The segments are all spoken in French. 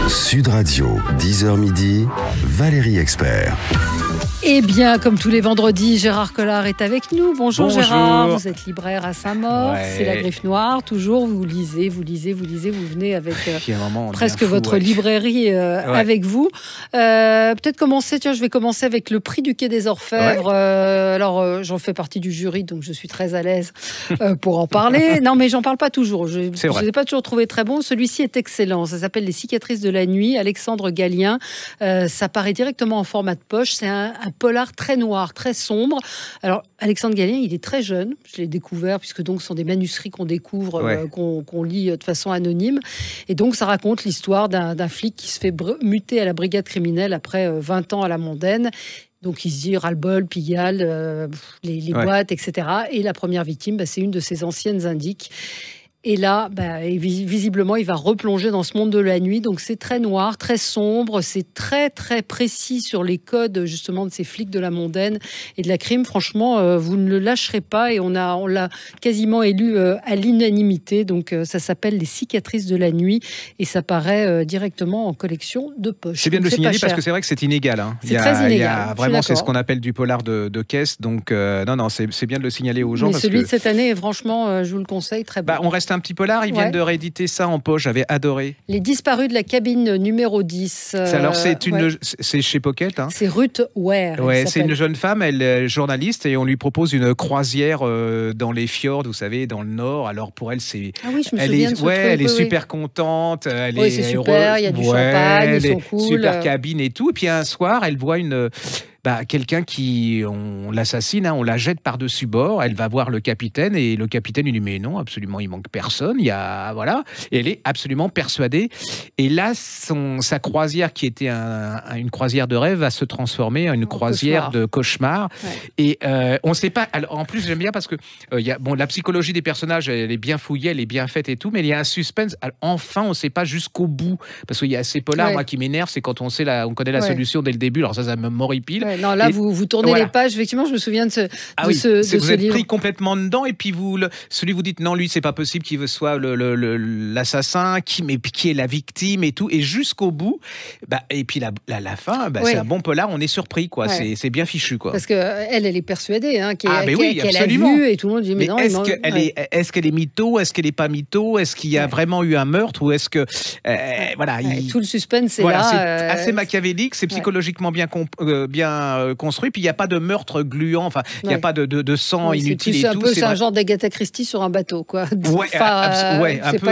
Sud Radio, 10h midi, Valérie Expert. Eh bien, comme tous les vendredis, Gérard Collard est avec nous. Bonjour Gérard, vous êtes libraire à Saint-Maur, c'est la Griffe Noire. Toujours, vous lisez, vous venez avec presque votre librairie avec vous. Peut-être commencer, je vais commencer avec le prix du Quai des Orfèvres. Alors, j'en fais partie du jury, donc je suis très à l'aise pour en parler. Non, mais j'en parle pas toujours. Je ne l'ai pas toujours trouvé très bon. Celui-ci est excellent. Ça s'appelle Les cicatrices de la nuit, Alexandre Gallien. Ça paraît directement en format de poche. C'est un polar très noir, très sombre. Alors, Alexandre Gallien, il est très jeune. Je l'ai découvert, puisque donc ce sont des manuscrits qu'on découvre, qu'on lit de façon anonyme. Et donc, ça raconte l'histoire d'un flic qui se fait muter à la brigade criminelle après 20 ans à la mondaine. Donc, il se dit ras-le-bol, Pigalle, les boîtes, etc. Et la première victime, c'est une de ses anciennes indiques. Et là, visiblement, il va replonger dans ce monde de la nuit. Donc, c'est très noir, très sombre. C'est très, très précis sur les codes, justement, de ces flics de la mondaine et de la crime. Franchement, vous ne le lâcherez pas. Et on l'a quasiment élu à l'unanimité. Donc, ça s'appelle Les cicatrices de la nuit. Et ça paraît directement en collection de poche. C'est bien de le signaler parce que c'est vrai que c'est inégal. C'est très inégal. Vraiment, c'est ce qu'on appelle du polar de caisse. Donc, non, c'est bien de le signaler aux gens. Mais celui de cette année, franchement, je vous le conseille, très bon. On reste un petit polar, ils viennent de rééditer ça en poche, j'avais adoré. Les disparus de la cabine numéro 10. Alors c'est chez Pocket. Hein. C'est Ruth Ware. C'est une jeune femme, elle est journaliste et on lui propose une croisière dans les fjords, vous savez, dans le nord. Alors pour elle, c'est. Ah oui, je me souviens de ce truc. Elle est super contente. C'est super, il y a du champagne, ils sont cool. Super cabine et tout. Et puis un soir, elle voit quelqu'un on l'assassine, on la jette par-dessus bord, elle va voir le capitaine et le capitaine lui dit mais non, absolument, il manque personne, et elle est absolument persuadée. Et là, sa croisière qui était une croisière de rêve va se transformer en une croisière de cauchemar. Et on ne sait pas. Alors, en plus, j'aime bien parce que la psychologie des personnages, elle est bien fouillée, elle est bien faite et tout, mais il y a un suspense. Alors, enfin, on ne sait pas jusqu'au bout parce qu'il y a ces polars, moi qui m'énerve, c'est quand on connaît la solution dès le début. Alors ça me m'horripile. Non, là, vous tournez les pages. Effectivement, je me souviens de ce vous êtes livre. pris complètement dedans, et puis vous dites non, lui, c'est pas possible qu'il soit l'assassin, qui est la victime et tout, et jusqu'au bout. Et puis la fin, c'est un bon polar. On est surpris, quoi. C'est bien fichu, quoi. Parce que elle est persuadée, qu'elle a absolument. vu, et tout le monde dit mais non. Est-ce qu'elle est mytho? Est-ce qu'elle est pas mytho? Est-ce qu'il y a vraiment eu un meurtre, ou est-ce que tout le suspense est là. C'est assez machiavélique, c'est psychologiquement bien construit, puis il n'y a pas de meurtre gluant, enfin il n'y a pas de sang inutile et tout. C'est un genre d'Agatha Christie sur un bateau, quoi. Un peu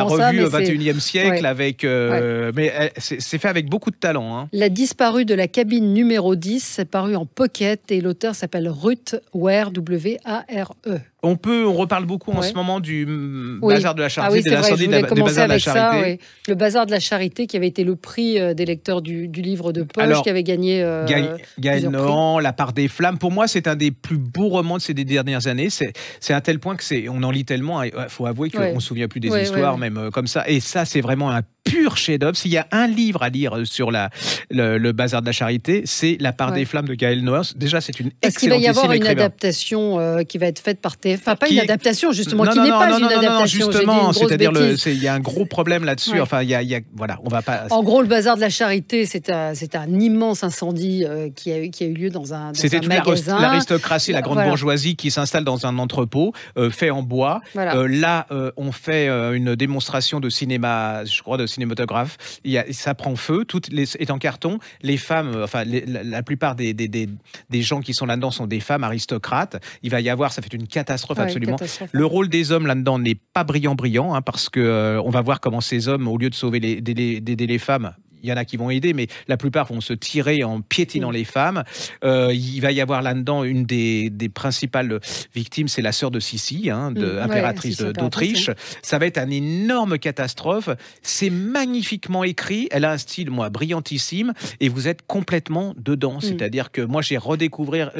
revu au XXIe siècle avec, mais c'est fait avec beaucoup de talent. Hein. La disparue de la cabine numéro 10, c'est paru en pocket et l'auteur s'appelle Ruth Ware, W-A-R-E. On reparle beaucoup en ce moment du bazar de la Charité, de l'incendie des bazars de la Charité. Le bazar de la Charité qui avait été le prix des lecteurs du livre de poche, qui avait gagné Gaël Nohan, La part des flammes. Pour moi, c'est un des plus beaux romans de ces dernières années. C'est à tel point que on en lit tellement. Il faut avouer qu'on ne se souvient plus des histoires, même comme ça. Et ça, c'est vraiment un pur chef-d'œuvre. S'il y a un livre à lire sur le bazar de la Charité, c'est La part des flammes de Gaël Nohan. Déjà, c'est une excellente. Est-ce qu'il va y avoir une adaptation qui va être faite par TF1? Enfin, pas une adaptation, justement, qui n'est pas une adaptation. Non, justement, c'est-à-dire il y a un gros problème là-dessus. Enfin, on va pas. En gros, le bazar de la Charité, c'est un immense incendie qui a eu lieu dans un magasin. C'était toute l'aristocratie, la grande bourgeoisie qui s'installe dans un entrepôt fait en bois. Là, on fait une démonstration de cinéma, je crois, de cinématographe. Ça prend feu, tout est en carton. Les femmes, la plupart des gens qui sont là-dedans sont des femmes aristocrates. Il va y avoir, ça fait une catastrophe absolument. Le rôle des hommes là-dedans n'est pas brillant, parce que on va voir comment ces hommes, au lieu de sauver d'aider les femmes, il y en a qui vont aider, mais la plupart vont se tirer en piétinant les femmes. Il va y avoir là-dedans une des principales victimes, c'est la sœur de Sissi, impératrice d'Autriche. Ça va être une énorme catastrophe. C'est magnifiquement écrit. Elle a un style, brillantissime, et vous êtes complètement dedans. C'est-à-dire que moi, j'ai redécouvert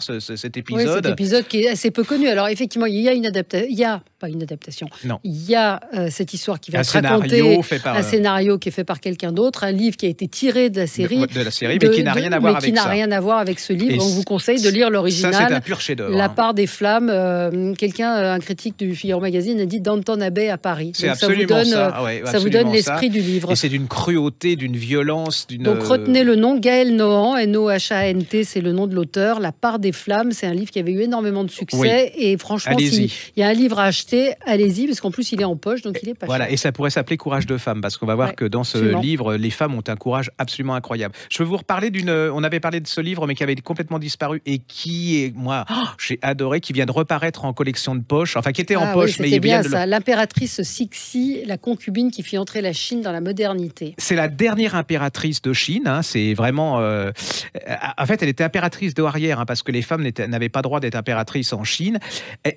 cet épisode. Cet épisode qui est assez peu connu. Alors, effectivement, il y a une adaptation. Pas une adaptation. Non. Il y a cette histoire qui va se raconter. Un scénario qui est fait par quelqu'un d'autre. autre, un livre qui a été tiré de la série, mais qui n'a rien à voir avec ça. Qui n'a rien à voir avec ce livre. On vous conseille de lire l'original. Ça, c'est un pur chef-d'œuvre. La part des flammes. Un critique du Figaro Magazine a dit Downton Abbey à Paris. C'est absolument ça. Ça vous donne l'esprit du livre. Et c'est d'une cruauté, d'une violence, Donc retenez le nom, Gaël Nohan, N-O-H-A-N-T, c'est le nom de l'auteur. La part des flammes, c'est un livre qui avait eu énormément de succès. Et franchement, s'il y a un livre à acheter, allez-y, parce qu'en plus, il est en poche, donc il est pas cher. Voilà, et ça pourrait s'appeler Courage de femme, parce qu'on va voir que dans ce livre, les femmes ont un courage absolument incroyable. Je veux vous reparler on avait parlé de ce livre, mais qui avait complètement disparu et qui, moi, j'ai adoré, qui vient de reparaître en collection de poche, enfin qui était en poche, mais il vient de l'impératrice Cixi, la concubine qui fit entrer la Chine dans la modernité. C'est la dernière impératrice de Chine, hein, c'est vraiment... en fait, elle était impératrice douairière, hein, parce que les femmes n'avaient pas droit d'être impératrice en Chine.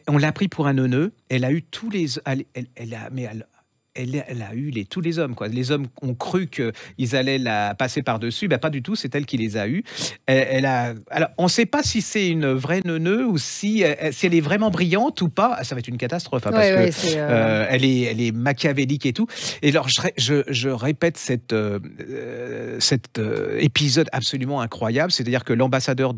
On l'a pris pour un neuneu, elle a eu tous les... Elle a eu tous les hommes, quoi. Les hommes ont cru qu'ils allaient la passer par-dessus. Pas du tout, c'est elle qui les a eus. Alors, on ne sait pas si c'est une vraie neuneu ou si elle est vraiment brillante ou pas. Ça va être une catastrophe, hein, parce que elle est machiavélique et tout. Et alors, je répète cet épisode absolument incroyable. C'est-à-dire que l'ambassadeur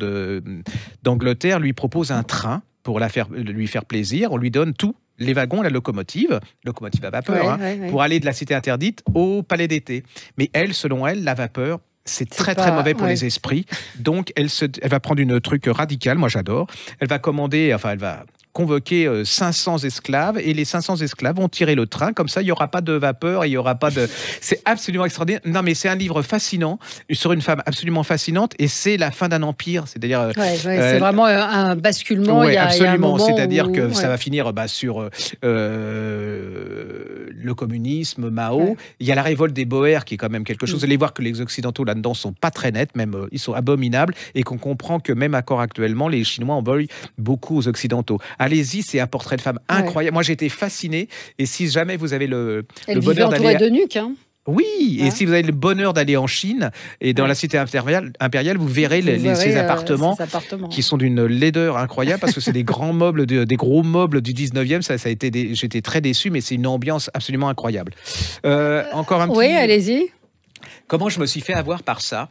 d'Angleterre lui propose un train pour lui faire plaisir. On lui donne tout. Les wagons, la locomotive à vapeur, pour aller de la cité interdite au palais d'été. Mais selon elle, la vapeur, c'est très mauvais pour les esprits. Donc, elle va prendre une truc radical, moi j'adore. Elle va convoquer 500 esclaves et les 500 esclaves vont tirer le train. Comme ça, il n'y aura pas de vapeur, il n'y aura pas de... C'est absolument extraordinaire. Non, mais c'est un livre fascinant sur une femme absolument fascinante et c'est la fin d'un empire. C'est-à-dire... c'est vraiment un basculement. Absolument. C'est-à-dire que ça va finir sur le communisme, Mao. Ouais. Il y a la révolte des Boers qui est quand même quelque chose. Vous allez voir que les Occidentaux là-dedans sont pas très nets, même ils sont abominables et qu'on comprend que même encore actuellement, les Chinois en veulent beaucoup aux Occidentaux. Allez-y, c'est un portrait de femme incroyable. Moi, j'ai été fasciné. Et si jamais vous avez le bonheur d'aller... de nuque, hein. Oui, et si vous avez le bonheur d'aller en Chine et dans la cité impériale, vous verrez ces appartements qui sont d'une laideur incroyable parce que c'est des grands meubles, des gros meubles du 19e. J'étais très déçu, mais c'est une ambiance absolument incroyable. Encore un petit... Oui, allez-y. Comment je me suis fait avoir par ça ?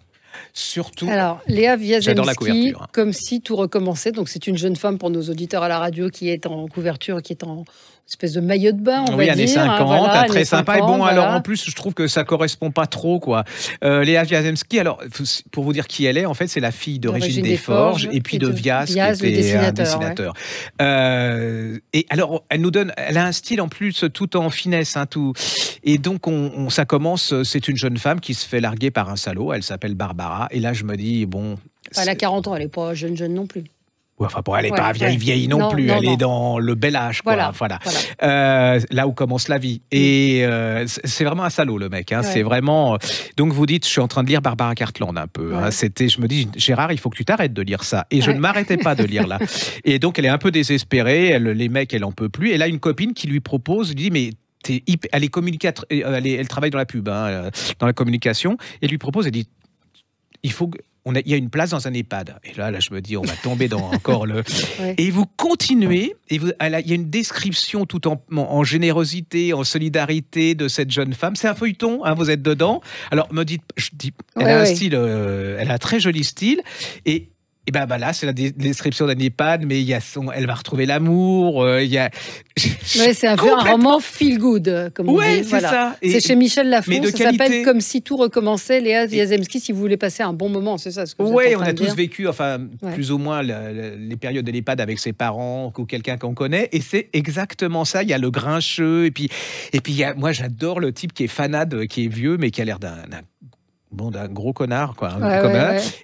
Surtout, alors, Léa Wiazemski, Comme si tout recommençait. Donc, c'est une jeune femme pour nos auditeurs à la radio qui est en couverture, qui est en espèce de maillot de bain, on va dire. Années 50, très sympa. 50, et bon, alors en plus, je trouve que ça correspond pas trop, quoi. Léa Wiazemski, alors, pour vous dire qui elle est, en fait, c'est la fille de Régine Desforges et puis de Viaz, qui était un dessinateur. Et alors, elle a un style en plus tout en finesse, hein, tout. Et donc, ça commence, c'est une jeune femme qui se fait larguer par un salaud, elle s'appelle Barbara, et là, je me dis, bon... Elle a 40 ans, elle n'est pas jeune non plus. Enfin, elle n'est pas vieille non plus, elle est dans le bel âge, quoi. Voilà. Là où commence la vie. Et c'est vraiment un salaud, le mec. Hein. C'est vraiment... Donc, vous dites, je suis en train de lire Barbara Cartland un peu. Hein. Je me dis, Gérard, il faut que tu t'arrêtes de lire ça. Et je ne m'arrêtais pas de lire là. Et donc, elle est un peu désespérée. Les mecs, elle en peut plus. Et là, une copine qui lui propose, lui dit, mais... Elle est communicatrice, elle travaille dans la pub, hein, dans la communication, et lui propose, elle dit, il y a une place dans un EHPAD. Et là, je me dis, on va tomber dans encore le... Et vous continuez, et il y a une description tout en générosité, en solidarité de cette jeune femme. C'est un feuilleton, hein, vous êtes dedans. Alors, elle a un style, elle a un très joli style, et là, c'est la description d'un EHPAD, mais elle va retrouver l'amour. C'est un peu un roman feel good, comme on dit. C'est ça. C'est chez Michel Lafon. Ça s'appelle Comme si tout recommençait. Léa Wiazemski, si vous voulez passer un bon moment, c'est ça ce que vous êtes en train de dire. On a tous vécu, plus ou moins les périodes de l'EHPAD avec ses parents ou quelqu'un qu'on connaît, et c'est exactement ça. Il y a le grincheux, et puis moi j'adore le type qui est fanade, qui est vieux, mais qui a l'air d'un gros connard, quoi,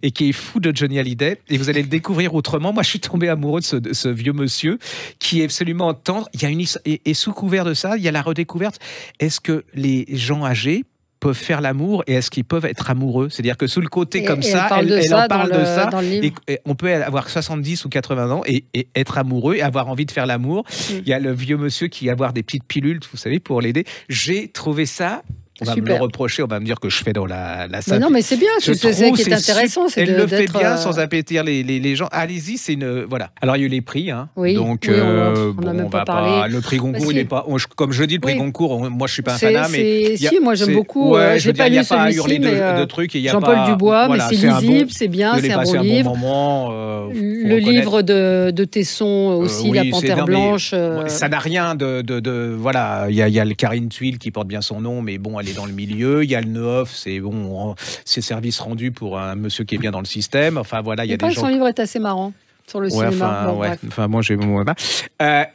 et qui est fou de Johnny Hallyday. Et vous allez le découvrir autrement. Moi, je suis tombé amoureux de ce vieux monsieur qui est absolument tendre. Il y a et sous couvert de ça, il y a la redécouverte. Est-ce que les gens âgés peuvent faire l'amour et est-ce qu'ils peuvent être amoureux? C'est-à-dire que sous le côté elle en parle de ça. Et on peut avoir 70 ou 80 ans et être amoureux et avoir envie de faire l'amour. Il y a le vieux monsieur qui va avoir des petites pilules, vous savez, pour l'aider. J'ai trouvé ça On va me le reprocher, on va me dire que je fais dans la salle. Non, mais c'est bien, c'est ce qui est intéressant. Elle le fait bien sans appétir les gens. Allez-y, c'est une. Voilà. Alors, il y a eu les prix. Hein. Oui, donc, on n'a même pas parlé. Le prix Goncourt, il n'est pas. Comme je dis, le prix Goncourt, moi, je ne suis pas un fanat. Si, moi, j'aime beaucoup. Je n'ai pas lu celui-ci, mais Jean-Paul Dubois, mais c'est lisible, c'est bien, c'est un bon livre. Le livre de Tesson aussi, La Panthère Blanche. Ça n'a rien de. Voilà, il y a le Karine Thuil qui porte bien son nom, mais bon, elle est dans le milieu. Il y a le Neuf, c'est service rendu pour un monsieur qui est bien dans le système. Enfin, voilà, il y a des gens. Son livre est assez marrant. Sur le cinéma. Moi, j'ai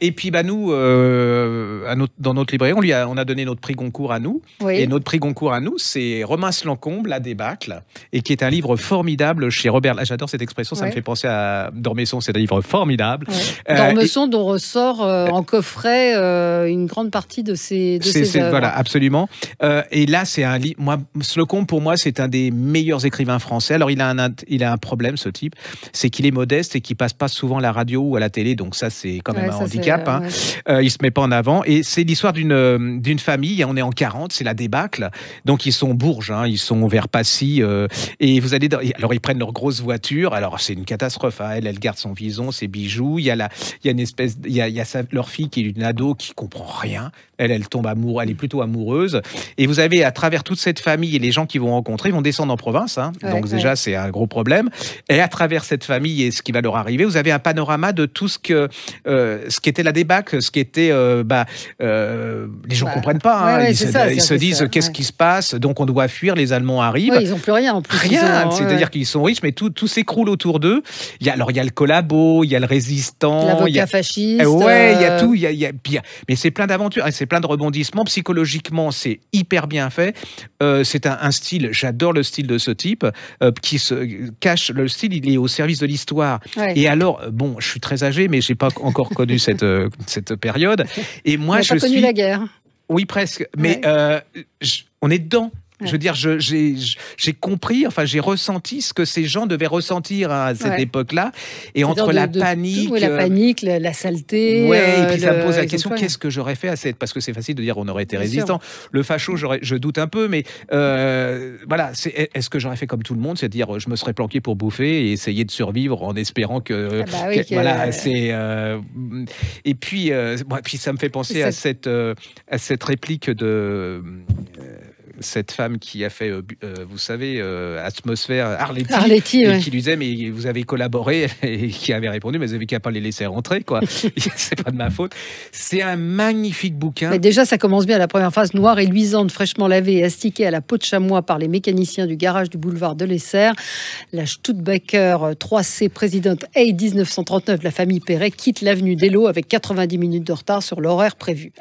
et puis, nous, dans notre librairie, on a donné notre prix Goncourt à nous. Oui. Et notre prix Goncourt à nous, c'est Romain Slancombe, La débâcle, et qui est un livre formidable chez Robert. J'adore cette expression, ça me fait penser à D'Ormesson, c'est un livre formidable. D'Ormesson, dont ressort en coffret une grande partie de ses œuvres. Voilà, absolument. Et là, c'est un livre. Moi, Slancombe, pour moi, c'est un des meilleurs écrivains français. Alors, il a un problème, ce type, c'est qu'il est modeste et qu'il passe pas souvent à la radio ou à la télé, donc ça c'est quand même un handicap. Il se met pas en avant, et c'est l'histoire d'une famille. On est en 40, c'est la débâcle, donc ils sont Bourges, ils sont vers Passy, et vous allez alors ils prennent leur grosse voiture. Alors c'est une catastrophe. Elle garde son vison, ses bijoux. Il y a une espèce, il y a leur fille qui est une ado qui comprend rien. Elle tombe amoureuse, elle est plutôt amoureuse. Et vous avez à travers toute cette famille et les gens qu'ils vont rencontrer, ils vont descendre en province. Donc déjà c'est un gros problème. Et à travers cette famille et ce qui va leur arriver, vous avez un panorama de tout ce qu'était la débâcle, ce qui était les gens comprennent pas. Ils se disent qu'est-ce qui se passe, donc on doit fuir, les Allemands arrivent. Ils n'ont plus rien en plus. Rien, c'est-à-dire qu'ils sont riches, mais tout s'écroule autour d'eux. Il y a le collabo, il y a le résistant, l'avocat fasciste. Il y a tout, mais c'est plein d'aventures, c'est plein de rebondissements. Psychologiquement, c'est hyper bien fait. C'est un style, j'adore le style de ce type, qui se cache. Le style, il est au service de l'histoire. Et alors, bon, je suis très âgé, mais j'ai pas encore connu cette période. Et moi, je suis. Connu la guerre. Oui, presque. Mais on est dedans. Je veux dire, j'ai compris, enfin, j'ai ressenti ce que ces gens devaient ressentir à cette époque-là. Et entre la panique... la panique, la saleté... et puis ça me pose la question, qu'est-ce que j'aurais fait à cette... Parce que c'est facile de dire on aurait été résistant. Le facho, je doute un peu, mais voilà, est-ce que j'aurais fait comme tout le monde? C'est-à-dire, je me serais planqué pour bouffer et essayer de survivre en espérant que... voilà, c'est... Et puis ça me fait penser à cette réplique de... cette femme qui a fait, vous savez, Atmosphère, Arletty et qui lui disait, mais vous avez collaboré, et qui avait répondu, mais vous avez qu'à pas les laisser rentrer, quoi. C'est pas de ma faute. C'est un magnifique bouquin. Mais déjà, ça commence bien. La première phrase, noire et luisante, fraîchement lavée et astiquée à la peau de chamois par les mécaniciens du garage du boulevard de l'Essert. La Studebaker 3C présidente A 1939, la famille Perret, quitte l'avenue d'Elo avec 90 minutes de retard sur l'horaire prévu.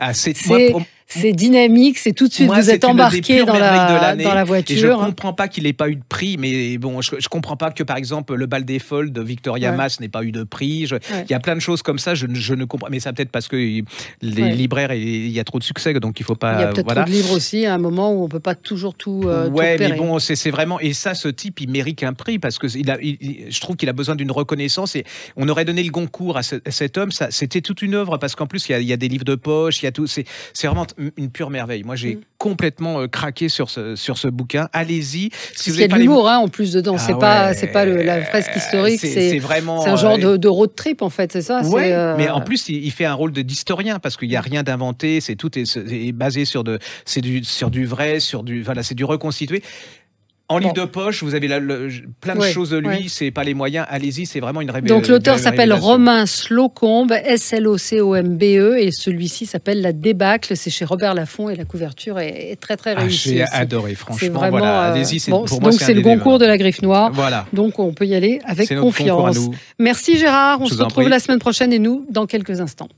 C'est dynamique, c'est tout de suite, vous êtes embarqué dans la voiture. Et je ne comprends pas qu'il n'ait pas eu de prix, mais bon, je ne comprends pas que, par exemple, le bal des folles de Victoria Mass n'ait pas eu de prix. Il y a plein de choses comme ça, je ne comprends pas. Mais ça peut-être parce que les libraires, il y a trop de succès, donc il ne faut pas... Il y a peut-être trop de livres aussi, à un moment où on ne peut pas toujours tout repérer. Mais bon, c'est vraiment... Et ça, ce type, il mérite un prix, parce que je trouve qu'il a besoin d'une reconnaissance. Et on aurait donné le Goncourt à cet homme, c'était toute une œuvre, parce qu'en plus, il y a des livres de poche, il y a tout... C'est vraiment une pure merveille. Moi, j'ai complètement craqué sur ce bouquin. Allez-y. Si vous avez de l'humour, en plus dedans. C'est pas la fresque historique. C'est un genre de road trip, en fait. C'est ça. Mais en plus, il fait un rôle d'historien parce qu'il n'y a rien d'inventé. Tout est basé sur du vrai, c'est du reconstitué. En livre de poche, vous avez plein de choses de lui, c'est pas les moyens, allez-y, c'est vraiment une révélation. Donc l'auteur s'appelle Romain Slancombe, Slocombe, et celui-ci s'appelle La débâcle, c'est chez Robert Laffont et la couverture est très très réussie. J'ai adoré, franchement, vraiment, allez-y, pour moi c'est le Goncourt de la Griffe Noire, donc on peut y aller avec confiance. Merci Gérard, on se retrouve la semaine prochaine et nous dans quelques instants.